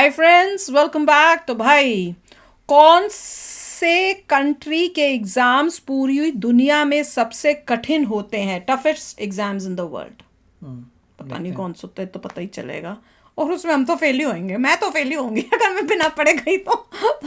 Hi friends, welcome back. तो भाई, कौन से कंट्री के एग्जाम्स पूरी दुनिया में सबसे कठिन होते हैं? Toughest exams in the world. पता नहीं कौन से होते हैं, तो पता ही चलेगा। और उसमें हम तो फेल ही होंगे। मैं तो फेल ही होंगी अगर मैं बिना पढ़े गई तो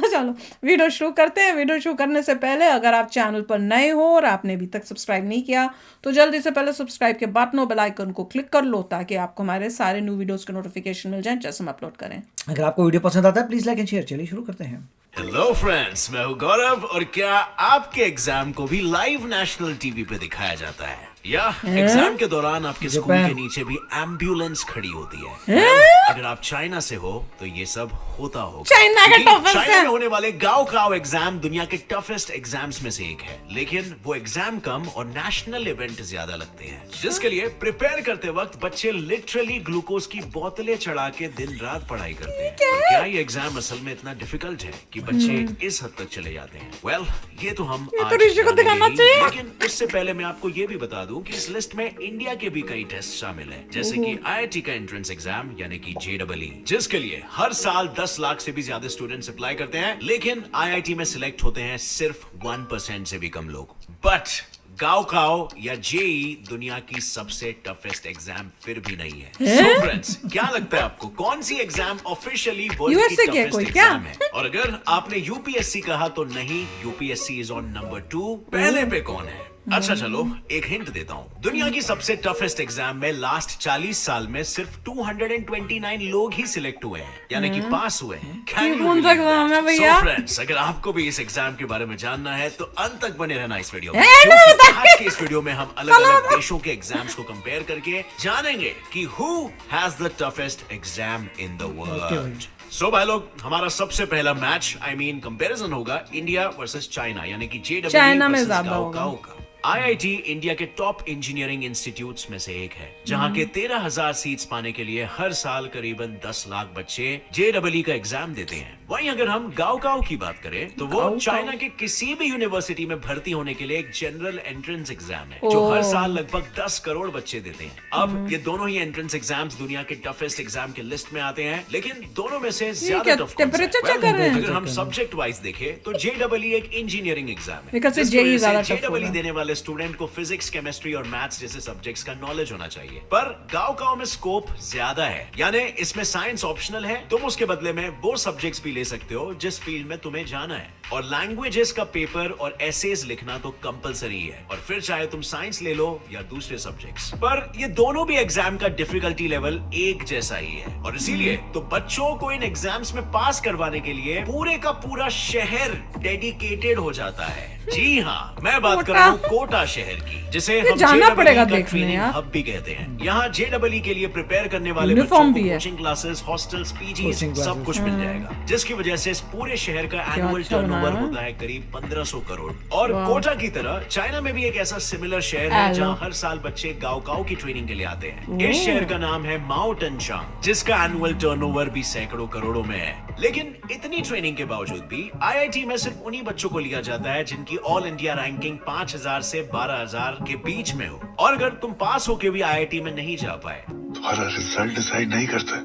चलो वीडियो शुरू करते हैं। वीडियो शुरू करने से पहले अगर आप चैनल पर नए हो और आपने अभी तक सब्सक्राइब नहीं किया तो जल्दी से पहले सब्सक्राइब के बटन और बेल आइकन को क्लिक कर लो ताकि आपको हमारे सारे न्यू वीडियोस के नोटिफिकेशन मिल जाएं जैसे हम अपलोड करें। अगर आपको वीडियो पसंद आता है प्लीज लाइक एंड शेयर। चलिए शुरू करते हैं। हेलो फ्रेंड्स, मैं हूं गौरव। और क्या आपके एग्जाम को भी लाइव नेशनल टीवी पे दिखाया जाता है या एग्जाम के दौरान आपके स्कूल के नीचे भी एम्बुलेंस खड़ी होती है? अगर आप चाइना से हो तो ये सब होता होगा। चाइना में होने वाले गाओकाओ एग्जाम दुनिया के टफेस्ट एग्जाम्स में से एक है, लेकिन वो एग्जाम कम और नेशनल इवेंट ज्यादा लगते हैं, जिसके लिए प्रिपेयर करते वक्त बच्चे लिटरली ग्लूकोज की बोतलें चढ़ा के दिन रात पढ़ाई करते हैं। और क्या ये एग्जाम असल में इतना डिफिकल्ट है कि बच्चे इस हद तक चले जाते हैं? वेल, ये तो हम आज जानेंगे ही, लेकिन उससे पहले मैं आपको ये भी बता दूं कि इस लिस्ट में इंडिया के भी कई टेस्ट शामिल हैं, जैसे कि आईआईटी का एंट्रेंस एग्जाम यानी कि जेईई, जिसके लिए हर साल 10 लाख से भी ज्यादा स्टूडेंट्स अप्लाई करते हैं, लेकिन आईआईटी में सिलेक्ट होते हैं सिर्फ 1% से भी कम लोग। बट गाओकाओ या जेईई दुनिया की सबसे टफेस्ट एग्जाम फिर भी नहीं है। So फ्रेंड्स, क्या लगता है आपको कौन सी एग्जाम ऑफिशियली वर्ल्ड की टफेस्ट एग्जाम है? और अगर आपने यूपीएससी कहा तो नहीं, यूपीएससी इज ऑन नंबर 2। पहले पे कौन है? अच्छा चलो एक हिंट देता हूँ। दुनिया की सबसे टफेस्ट एग्जाम में लास्ट 40 साल में सिर्फ 229 लोग ही सिलेक्ट हुए हैं, यानी कि पास हुए हैं। So फ्रेंड्स, अगर आपको भी इस एग्जाम के बारे में जानना है तो अंत तक बने रहना इस वीडियो में। आज के इस वीडियो में हम अलग अलग देशों के एग्जाम्स को कंपेयर करके जानेंगे कि who has the toughest exam in the world. So भाई लोग, हमारा सबसे पहला मैच कंपैरिजन होगा इंडिया वर्सेस चाइना, यानी कि जेईई वर्सेस गाओकाओ का। आईआईटी इंडिया के टॉप इंजीनियरिंग इंस्टीट्यूट्स में से एक है, जहां के 13,000 सीट्स पाने के लिए हर साल करीबन 10 लाख बच्चे जेईई का एग्जाम देते हैं। वहीं अगर हम गाओकाओ की बात करें तो वो चाइना के किसी भी यूनिवर्सिटी में भर्ती होने के लिए एक जनरल एंट्रेंस एग्जाम है, जो हर साल लगभग 10 करोड़ बच्चे देते हैं। अब ये दोनों ही एंट्रेंस एग्जाम्स दुनिया के टफेस्ट एग्जाम के लिस्ट में आते हैं, लेकिन दोनों में से ज्यादा टफ कौन सा है? अगर हम सब्जेक्ट वाइज देखें तो जेईई एक इंजीनियरिंग एग्जाम है। जेईई देने वाले स्टूडेंट को फिजिक्स, केमिस्ट्री और मैथ्स जैसे सब्जेक्ट्स का नॉलेज होना चाहिए, पर गाओकाओ में स्कोप ज्यादा है, यानी इसमें साइंस ऑप्शनल है। तुम उसके बदले में वो सब्जेक्ट्स भी ले सकते हो जिस फील्ड में तुम्हें जाना है, और लैंग्वेजेस का पेपर और एसेज लिखना तो कंपलसरी है, और फिर चाहे तुम साइंस ले लो या दूसरे सब्जेक्ट्स। पर ये दोनों भी एग्जाम का डिफिकल्टी लेवल एक जैसा ही है, और इसीलिए तो बच्चों को इन एग्जाम्स में पास करवाने के लिए पूरे का पूरा शहर डेडिकेटेड हो जाता है। जी हाँ, मैं बात कर रहा हूँ कोटा शहर की, जिसे हम जेईई का ट्रेनिंग हब भी कहते हैं। यहाँ जेईई के लिए प्रिपेयर करने वाले बच्चों को कोचिंग क्लासेस, हॉस्टल्स, पीजी सब कुछ मिल जाएगा, जिसकी वजह से इस पूरे शहर का एनुअल टर्नओवर होता है करीब 1500 करोड़। और कोटा की तरह चाइना में भी एक ऐसा सिमिलर शहर है जहाँ हर साल बच्चे गाओकाओ की ट्रेनिंग के लिए आते हैं। इस शहर का नाम है माओ टनचांग, जिसका एनुअल टर्नओवर भी सैकड़ों करोड़ों में है। लेकिन इतनी ट्रेनिंग के बावजूद भी आईआईटी में सिर्फ उन्हीं बच्चों को लिया जाता है जिनकी ऑल इंडिया रैंकिंग 5000 से 12000 के बीच में हो। और अगर तुम पास होके भी आईआईटी में नहीं जा पाए, तुम्हारा रिजल्ट डिसाइड नहीं करता,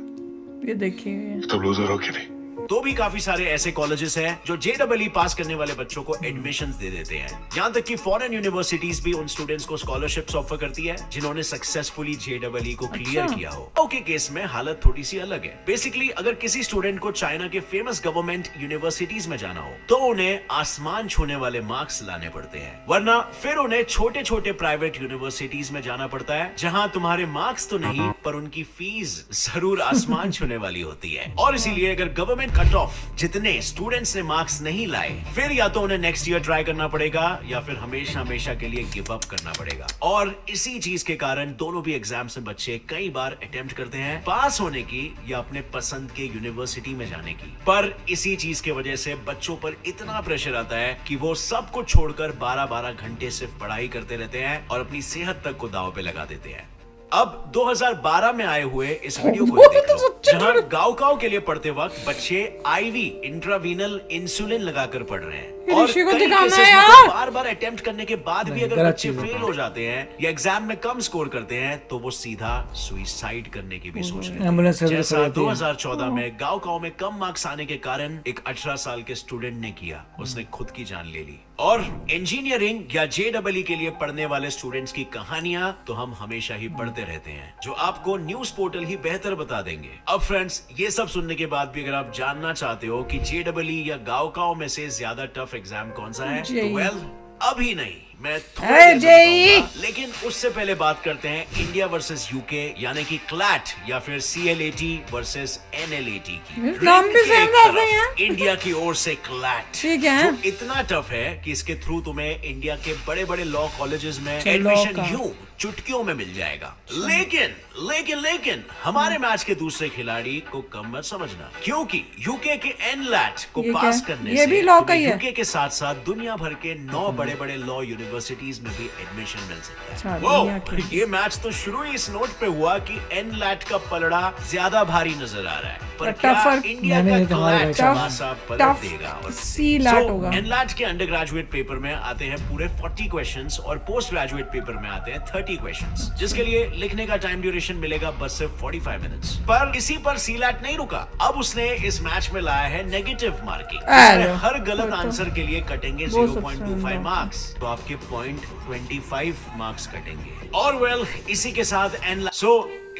ये देखिए, तुम लूजर हो कि नहीं। तो भी काफी सारे ऐसे कॉलेजेस हैं जो जेईई पास करने वाले बच्चों को एडमिशंस दे देते हैं। यहाँ तक कि फॉरेन यूनिवर्सिटीज भी उन स्टूडेंट्स को स्कॉलरशिप्स ऑफर करती है जिन्होंने सक्सेसफुली जेईई को क्लियर किया हो। ओके, केस में हालत थोड़ी सी अलग है। बेसिकली अगर किसी स्टूडेंट को चाइना के फेमस गवर्नमेंट यूनिवर्सिटीज में जाना हो तो उन्हें आसमान छूने वाले मार्क्स लाने पड़ते हैं, वरना फिर उन्हें छोटे छोटे प्राइवेट यूनिवर्सिटीज में जाना पड़ता है, जहाँ तुम्हारे मार्क्स तो नहीं पर उनकी फीस जरूर आसमान छूने वाली होती है। और इसीलिए अगर गवर्नमेंट कट ऑफ जितने स्टूडेंट्स ने मार्क्स नहीं लाए, फिर या तो उन्हें नेक्स्ट ईयर ट्राई करना पड़ेगा या फिर हमेशा हमेशा के लिए गिव अप करना पड़ेगा। और इसी चीज के कारण दोनों भी एग्जाम्स में बच्चे कई बार अटेम्प्ट करते हैं पास होने की या अपने पसंद के यूनिवर्सिटी में जाने की, पर इसी चीज के वजह से बच्चों पर इतना प्रेशर आता है कि वो सब कुछ छोड़कर 12-12 घंटे सिर्फ पढ़ाई करते रहते हैं और अपनी सेहत तक को दांव पे लगा देते हैं। अब 2012 में आए हुए इस वीडियो को देख लो, जहां गाओकाओ के लिए पढ़ते वक्त बच्चे आईवी इंट्रावीनल इंसुलिन लगाकर पढ़ रहे हैं। और ऋषि को कई दिखाना cases है में यार। तो बार-बार अटेम्प्ट करने के बाद भी अगर गलत बच्चे चीज़ होता फेल हो जाते हैं या एग्जाम में कम स्कोर करते हैं तो वो सीधा सुसाइड करने की भी सोच लेते हैं। एम्बुलेंस सर्विस जैसा रहती है। 2014 में गांव में कम मार्क्स आने के कारण एक 18 साल के स्टूडेंट ने किया, उसने खुद की जान ले ली। और इंजीनियरिंग या JEE के लिए पढ़ने वाले स्टूडेंट्स की कहानियां तो हम हमेशा ही पढ़ते रहते हैं, जो आपको न्यूज पोर्टल ही बेहतर बता देंगे। अब फ्रेंड्स, ये सब सुनने के बाद भी अगर आप जानना चाहते हो कि JEE या गांव में से ज्यादा टफ एग्जाम कौन सा है, JEE। तो वेल अभी नहीं, मैं थोड़ी अरे देर में JEE। बताऊंगा। लेकिन उससे पहले बात करते हैं इंडिया वर्सेस यूके यानी कि क्लैट या फिर CLAT वर्सेस NLAT की। नाम भी रिंग के सेम एक रहते तरफ हैं। इंडिया की ओर से क्लैट, ठीक है। जो इतना टफ है कि इसके थ्रू तुम्हें इंडिया के बड़े बड़े लॉ कॉलेजेस में अच्छा, एडमिशन law का। यूं चुटकियों में मिल जाएगा। लेकिन लेकिन लेकिन हमारे मैच के दूसरे खिलाड़ी को कम मत समझना, क्योंकि यूके के NLAT को ये पास क्या? करने ये से भी law का ही है? यूके के साथ साथ दुनिया भर के 9 बड़े बड़े लॉ यूनिवर्सिटीज में भी एडमिशन मिल सकता अच्छा, है। दुनिया वो की। ये मैच तो शुरू ही इस नोट पे हुआ कि NLAT का पलड़ा ज्यादा भारी नजर आ रहा है, पर क्या टफर- इंडिया नहीं, का नहीं, तुम्हारे क्लैट भाई थमासा पलट टफ देगा? और CLAT होगा। NLAT के अंडर ग्रेजुएट पेपर में आते हैं पूरे 40 क्वेश्चंस और पोस्ट ग्रेजुएट पेपर में आते हैं 30 क्वेश्चंस, जिसके लिए लिखने का टाइम ड्यूरेशन मिलेगा बस सिर्फ 45 मिनट्स। पर इसी पर CLAT नहीं रुका, अब उसने इस मैच में लाया है नेगेटिव मार्किंग। अरे, हर गलत वो तो- आंसर के लिए कटेंगे वो सबसे 0.25 बड़ा। मार्क्स, तो आपके पॉइंट 25 मार्क्स कटेंगे। और वेल, इसी के साथ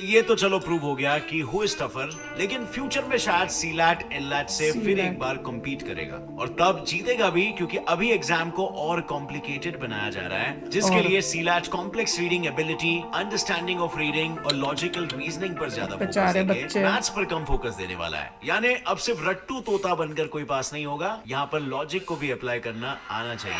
ये तो चलो प्रूव हो गया कि हु इज टफर, लेकिन फ्यूचर में शायद CLAT NLAT से फिर एक बार कम्पीट करेगा और तब जीतेगा भी, क्योंकि अभी एग्जाम को और कॉम्प्लिकेटेड बनाया जा रहा है, जिसके लिए CLAT complex reading ability, understanding of reading और लॉजिकल रीजनिंग पर ज्यादा फोकस बेचारे देंगे, बच्चे। मैथ्स पर कम फोकस देने वाला है। यानी अब सिर्फ रट्टू तोता बनकर कोई पास नहीं होगा, यहाँ पर लॉजिक को भी अप्लाई करना आना चाहिए।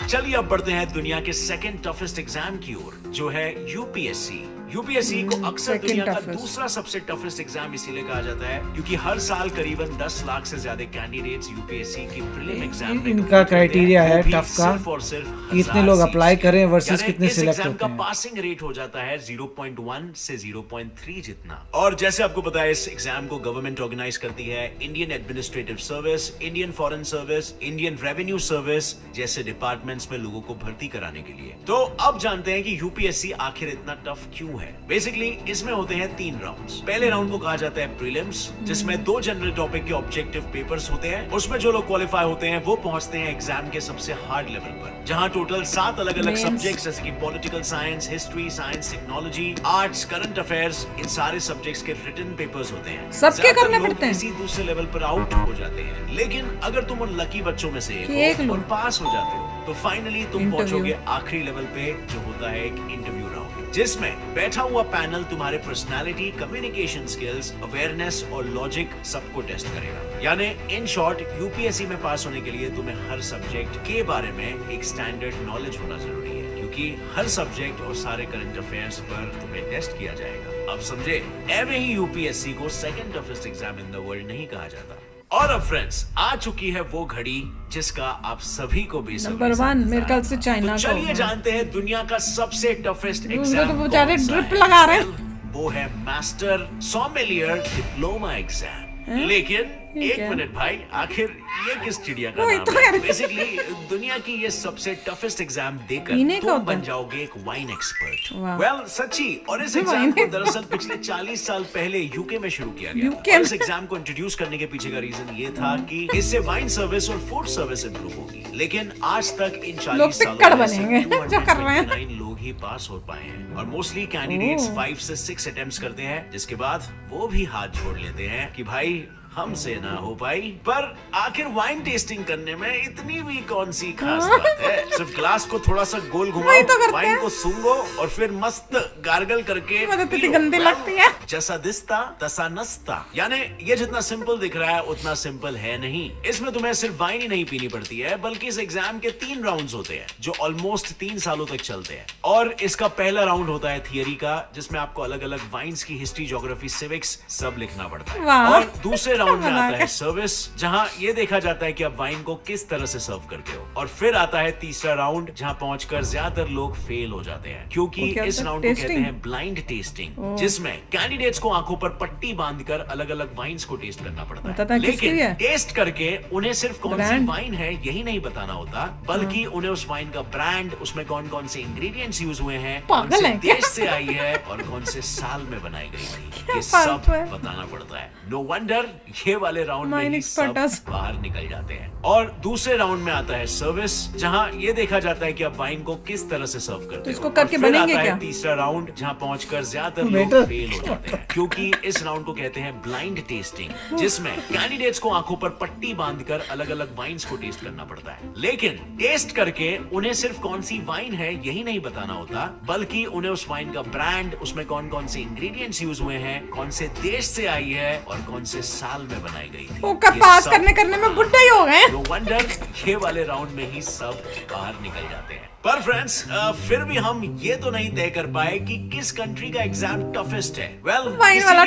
चलिए अब बढ़ते हैं दुनिया के सेकंड टफेस्ट एग्जाम की ओर, जो है यूपीएससी। यूपीएससी को अक्सर second दुनिया का toughest। दूसरा सबसे टफेस्ट एग्जाम इसीलिए कहा जाता है क्योंकि हर साल करीबन 10 लाख से ज्यादा कैंडिडेट्स यूपीएससी की प्रीलिम एग्जाम में इनका criteria है tough का, सिर्फ और सिर्फ कि इतने लोग 1000 apply seats करें के। versus यानी कितने इस select एग्जाम होते का हैं। पासिंग रेट हो जाता है 0.1 से 0.3 जितना। और जैसे आपको पता है, इस एग्जाम को गवर्नमेंट ऑर्गेनाइज करती है, Indian administrative service, Indian foreign service, Indian revenue service जैसे डिपार्टमेंट्स में लोगों को भर्ती कराने के लिए। तो अब जानते हैं कि यूपीएससी आखिर इतना टफ क्यों है। बेसिकली इसमें होते हैं 3 राउंड्स। पहले राउंड को कहा जाता है प्रीलिम्स, जिसमें 2 जनरल टॉपिक के ऑब्जेक्टिव पेपर्स होते हैं। उसमें जो लोग क्वालिफाई होते हैं वो पहुंचते हैं एग्जाम के सबसे हार्ड लेवल पर, जहां टोटल 7 अलग अलग Mains। सब्जेक्ट्स जैसे कि political science, history, science, technology, arts, current affairs, इन सारे सब्जेक्ट्स के रिटन पेपर्स होते हैं। सबके ज्यादातर करने लोग पड़ते हैं। इसी दूसरे लेवल पर आउट हो जाते हैं, लेकिन अगर तुम उन लकी बच्चों में से कि एक एक हो और लोग। पास हो जाते हो तो फाइनली तुम Interview। पहुंचोगे आखिरी लेवल पे, जो होता है एक इंटरव्यू राउंड, जिसमें बैठा हुआ पैनल तुम्हारे पर्सनालिटी, कम्युनिकेशन स्किल्स, अवेयरनेस और लॉजिक सबको टेस्ट करेगा। यानी इन शॉर्ट, यूपीएससी में पास होने के लिए तुम्हें हर सब्जेक्ट के बारे में एक स्टैंडर्ड नॉलेज होना जरूरी है, क्योंकि हर सब्जेक्ट और सारे करंट अफेयर्स पर तुम्हें टेस्ट किया जाएगा। अब समझे, एवे ही यूपीएससी को second toughest exam in the world नहीं कहा जाता। और अब फ्रेंड्स, आ चुकी है वो घड़ी जिसका आप सभी को बेसब्री नंबर से 1 इंतजार मेरे ख्याल से था। चाइना तो का चलिए होगा। जानते हैं दुनिया का सबसे टफेस्ट दूसरे एग्जाम तो बेचारे कौन सा ड्रिप है। लगा रहे हैं। वो है मास्टर सोमेलियर डिप्लोमा एग्जाम। लेकिन एक है। मिनट भाई, आखिर ये किस चिड़िया का वही नाम तो है? यार। बेसिकली दुनिया की ये सबसे टफेस्ट एग्जाम देकर पीने का तुम होता है। बन जाओगे एक वाइन एक्सपर्ट। वाह। वेल, सच्ची। और इस एग्जाम वाइन को दरअसल पिछले 40 साल पहले यूके में शुरू किया गया था। UK और इस एग्जाम को इंट्रोड्यूस करने के पीछे का रीजन ये था कि इससे वाइन सर्विस और फूड सर्विस इंप्रूव होगी। लेकिन आज तक इन 40 लोग सालों पिक्कड़ में सिर्फ बनेंगे, जो कर रहे हैं। 229 लोग ही पास हो पाए हैं, और मोस्टली कैंडिडेट्स 5 से 6 अटेम्प्ट्स करते हैं, जिसके बाद वो भी हाथ छोड़ लेते हैं कि भाई हमसे ना हो पाई। पर आखिर वाइन टेस्टिंग करने में इतनी भी कौन सी खास बात है? सिर्फ ग्लास को थोड़ा सा गोल वही घुमाओ, तो करते वाइन हैं। को सूंघो और फिर मस्त गार्गल करके मुझे तो पी इतनी लो। गंदी लगती है। जैसा दिसता तसा नसता। यानी ये जितना सिंपल दिख रहा है उतना सिंपल है नहीं। इसमें तुम्हें सिर्फ वाइन ही नहीं पीनी पड़ती है, बल्कि इस एग्जाम के 3 राउंड्स होते हैं जो ऑलमोस्ट 3 सालों तक चलते हैं। और इसका पहला राउंड होता है थियरी का, जिसमें आपको अलग अलग वाइन्स की हिस्ट्री, ज्योग्राफी, सिविक्स सब लिखना पड़ता है। वाह। और दूसरे राउंड में आता है सर्विस, जहां ये देखा जाता है कि आप वाइन को किस तरह से सर्व करते हो। और फिर आता है तीसरा राउंड, जहां पहुंचकर ज्यादातर लोग फेल हो जाते हैं, क्योंकि इस राउंड को कहते हैं ब्लाइंड टेस्टिंग, जिसमें कैंडिडेट्स को आंखों पर पट्टी बांधकर अलग अलग वाइन्स को टेस्ट करना पड़ता है। लेकिन टेस्ट करके उन्हें सिर्फ कौन सी वाइन है यही नहीं बताना होता, बल्कि उन्हें उस वाइन का ब्रांड, उसमें कौन कौन से इंग्रेडिएंट्स यूज हुए हैं, कौन से देश से आई है और कौन से साल में बनाई गई थी, ये सब बताना पड़ता है। नो वंडर ये वाले राउंड में ही सब बाहर निकल जाते हैं। और दूसरे राउंड में आता है सर्विस, जहां ये देखा जाता है कि आप वाइन को किस तरह से सर्व करते हो। इसको करके बनेंगे क्या? तीसरा राउंड, जहां पहुंचकर ज्यादातर लोग फेल हो जाते हैं, क्योंकि इस राउंड को कहते हैं ब्लाइंड टेस्टिंग, जिसमें कैंडिडेट्स को आंखों पर पट्टी बांधकर अलग अलग वाइन्स को टेस्ट करना पड़ता है। लेकिन टेस्ट करके उन्हें सिर्फ कौन सी वाइन है यही नहीं बताना होता, बल्कि उन्हें उस वाइन का ब्रांड, उसमें कौन कौन से इंग्रेडिएंट्स यूज हुए हैं, कौन से देश से आई है और कौन से साल में बनाई गई थी। पास करने में बुढ़े ही हो गए। नो वंडर ये वाले राउंड में ही सब बाहर निकल जाते हैं। पर फ्रेंड्स फिर भी हम ये तो नहीं तय कर पाए कि किस कंट्री का एग्जाम टफेस्ट है। वेल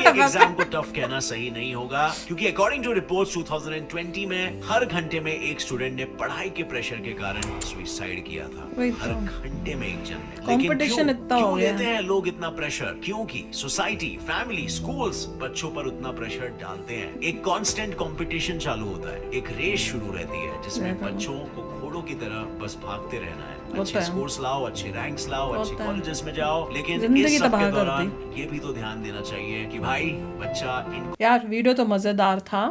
एग्जाम को टफ कहना सही नहीं होगा, क्योंकि अकॉर्डिंग टू रिपोर्ट्स 2020 में हर घंटे में एक स्टूडेंट ने पढ़ाई के प्रेशर के कारण सुसाइड किया था। हर घंटे में एक जन ने। कंपटीशन इतना हो गया। लेते हैं लोग इतना प्रेशर, क्योंकि सोसाइटी, फैमिली, स्कूल्स बच्चों पर उतना प्रेशर डालते हैं। एक कांस्टेंट कंपटीशन चालू होता है, एक रेस शुरू रहती है, जिसमें बच्चों को घोड़ों की तरह बस भागते रहना है। अच्छे स्कोर्स लाओ, अच्छे रैंक्स लाओ, अच्छे कॉलेजेस में जाओ, लेकिन इस सब के दौरान ये भी तो ध्यान देना चाहिए कि भाई बच्चा यार वीडियो तो मजेदार था,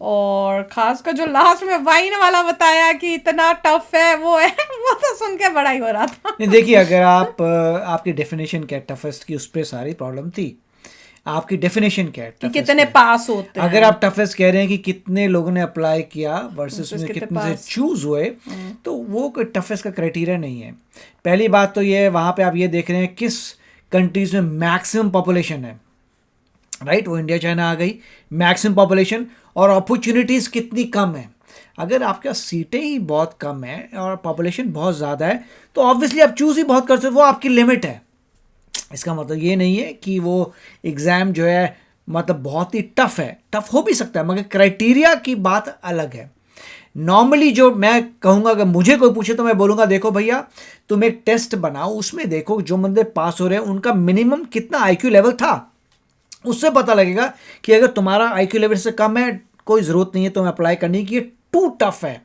और खासकर जो लास्ट में वाइन वाला बताया कि इतना टफ है वो है, वो तो सुन के बड़ा ही हो रहा था। नहीं देखिए, अगर आपकी डेफिनेशन क्या टफेस्ट की, उस पर सारी प्रॉब्लम थी। आपकी डेफिनेशन क्या है, कितने पास होते हैं। अगर आप टफेस्ट कह रहे हैं कि कितने लोगों ने अप्लाई किया वर्सेस में कितने से चूज हुए, तो वो कोई टफेस्ट का क्राइटेरिया नहीं है। पहली बात तो ये, वहाँ पे आप ये देख रहे हैं किस कंट्रीज में मैक्सिमम पॉपुलेशन है, राइट। वो इंडिया चाइना आ गई, मैक्सिमम पॉपुलेशन, और अपॉर्चुनिटीज़ कितनी कम है। अगर आपके सीटें ही बहुत कम है और पॉपुलेशन बहुत ज़्यादा है, तो ऑब्वियसली आप चूज़ ही बहुत कर सकते हो, वो आपकी लिमिट है। इसका मतलब ये नहीं है कि वो एग्ज़ाम जो है मतलब बहुत ही टफ है, टफ हो भी सकता है, मगर क्राइटेरिया की बात अलग है। नॉर्मली जो मैं कहूँगा, अगर मुझे कोई पूछे तो मैं बोलूँगा, देखो भैया तुम एक टेस्ट बनाओ, उसमें देखो जो बंदे पास हो रहे हैं उनका मिनिमम कितना आईक्यू लेवल था, उससे पता लगेगा कि अगर तुम्हारा आईक्यू लेवल से कम है, कोई ज़रूरत नहीं है तुम्हें अप्लाई करने की, ये टू टफ है।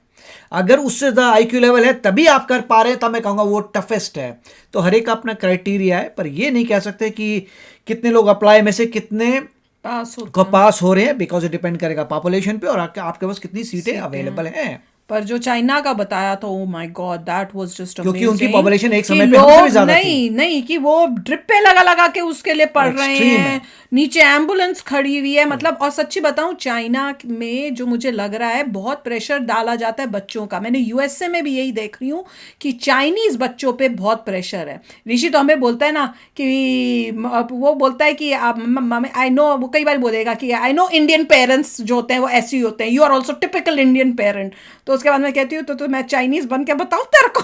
अगर उससे ज़्यादा आईक्यू लेवल है तभी आप कर पा रहे हैं, तब मैं कहूँगा वो टफेस्ट है। तो हर एक का अपना क्राइटेरिया है, पर ये नहीं कह सकते कि कितने लोग अप्लाई में से कितने पास हो रहे हैं, बिकॉज डिपेंड करेगा पॉपुलेशन पे और आपके पास कितनी सीटें अवेलेबल हैं। पर जो चाइना का बताया तो oh my God, that was just amazing, क्योंकि उनकी पॉपुलेशन एक समय पे हमसे भी ज्यादा थी। नहीं कि वो ड्रिप पे लगा के उसके लिए पढ़ रहे हैं, नीचे एम्बुलेंस खड़ी हुई है, मतलब। और सच्ची बताऊं, चाइना में जो मुझे लग रहा है बहुत प्रेशर डाला जाता है बच्चों का। मैंने यूएसए में भी यही देख रही हूँ कि चाइनीज बच्चों पे बहुत प्रेशर है। ऋषि तो हमें बोलता है ना कि वो बोलता है कि आई नो, वो कई बार बोलेगा कि आई नो इंडियन पेरेंट्स जो होते हैं वो ऐसे ही होते हैं, you are also typical Indian parent. तो उसके बाद मैं कहती हूँ तो मैं चाइनीज बन के बताऊँ तेरे को।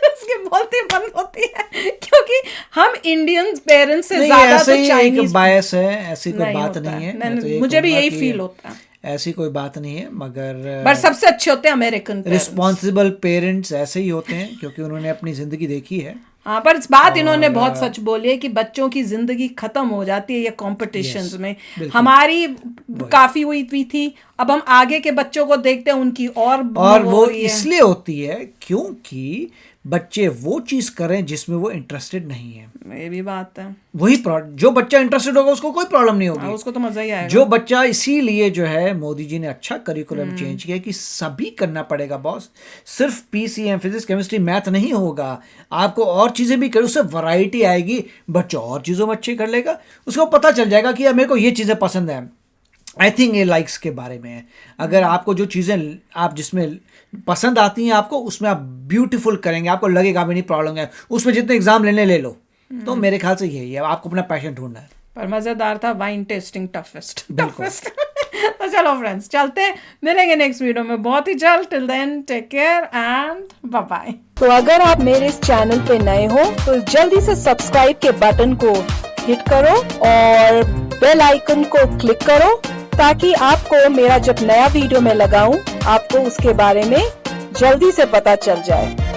उसकी बोलती बंद होती है, क्योंकि हम इंडियन पेरेंट्स से ज्यादा तो चाइनीज बायस है, ऐसी कोई बात नहीं है। मुझे भी यही फील होता है, ऐसी कोई बात नहीं है, मगर सबसे अच्छे होते हैं अमेरिकन रिस्पॉन्सिबल पेरेंट्स ऐसे ही होते हैं, क्योंकि उन्होंने अपनी जिंदगी देखी है। हाँ, पर इस बात इन्होंने बहुत सच बोली है कि बच्चों की जिंदगी खत्म हो जाती है ये कॉम्पिटिशन्स में। हमारी काफी हुई थी, अब हम आगे के बच्चों को देखते हैं उनकी और वो इसलिए होती है क्योंकि बच्चे वो चीज करें जिसमें वो इंटरेस्टेड नहीं है। ये भी बात है, वही जो बच्चा इंटरेस्टेड होगा उसको कोई प्रॉब्लम नहीं होगी, उसको तो मजा ही आएगा। जो बच्चा, इसीलिए जो है मोदी जी ने अच्छा करिकुलम चेंज किया कि सभी करना पड़ेगा बॉस, सिर्फ पीसीएम, फिजिक्स, केमिस्ट्री, मैथ नहीं होगा, आपको और चीजें भी करें, उससे वैरायटी आएगी, बच्चा और चीजों में अच्छे कर लेगा, उसको पता चल जाएगा कि मेरे को ये चीजें पसंद है। आई थिंक ये लाइक्स के बारे में है, अगर आपको जो चीज़ें आप जिसमें पसंद आती हैं आपको, उसमें आप ब्यूटीफुल करेंगे, आपको लगेगा भी नहीं प्रॉब्लम है, उसमें जितने एग्जाम लेने ले लो। तो मेरे ख्याल से यही है, आपको अपना पैशन ढूंढना है। पर मज़ेदार था, वाइन टेस्टिंग टफेस्ट। तो चलो फ्रेंड्स, चलते हैं, मिलेंगे नेक्स्ट वीडियो में बहुत ही जल्द। Till then take care and bye bye. तो अगर आप मेरे इस चैनल पे नए हो तो जल्दी से सब्सक्राइब के बटन को हिट करो और बेल आइकन को क्लिक करो ताकि आपको मेरा जब नया वीडियो मैं लगाऊं आपको उसके बारे में जल्दी से पता चल जाए।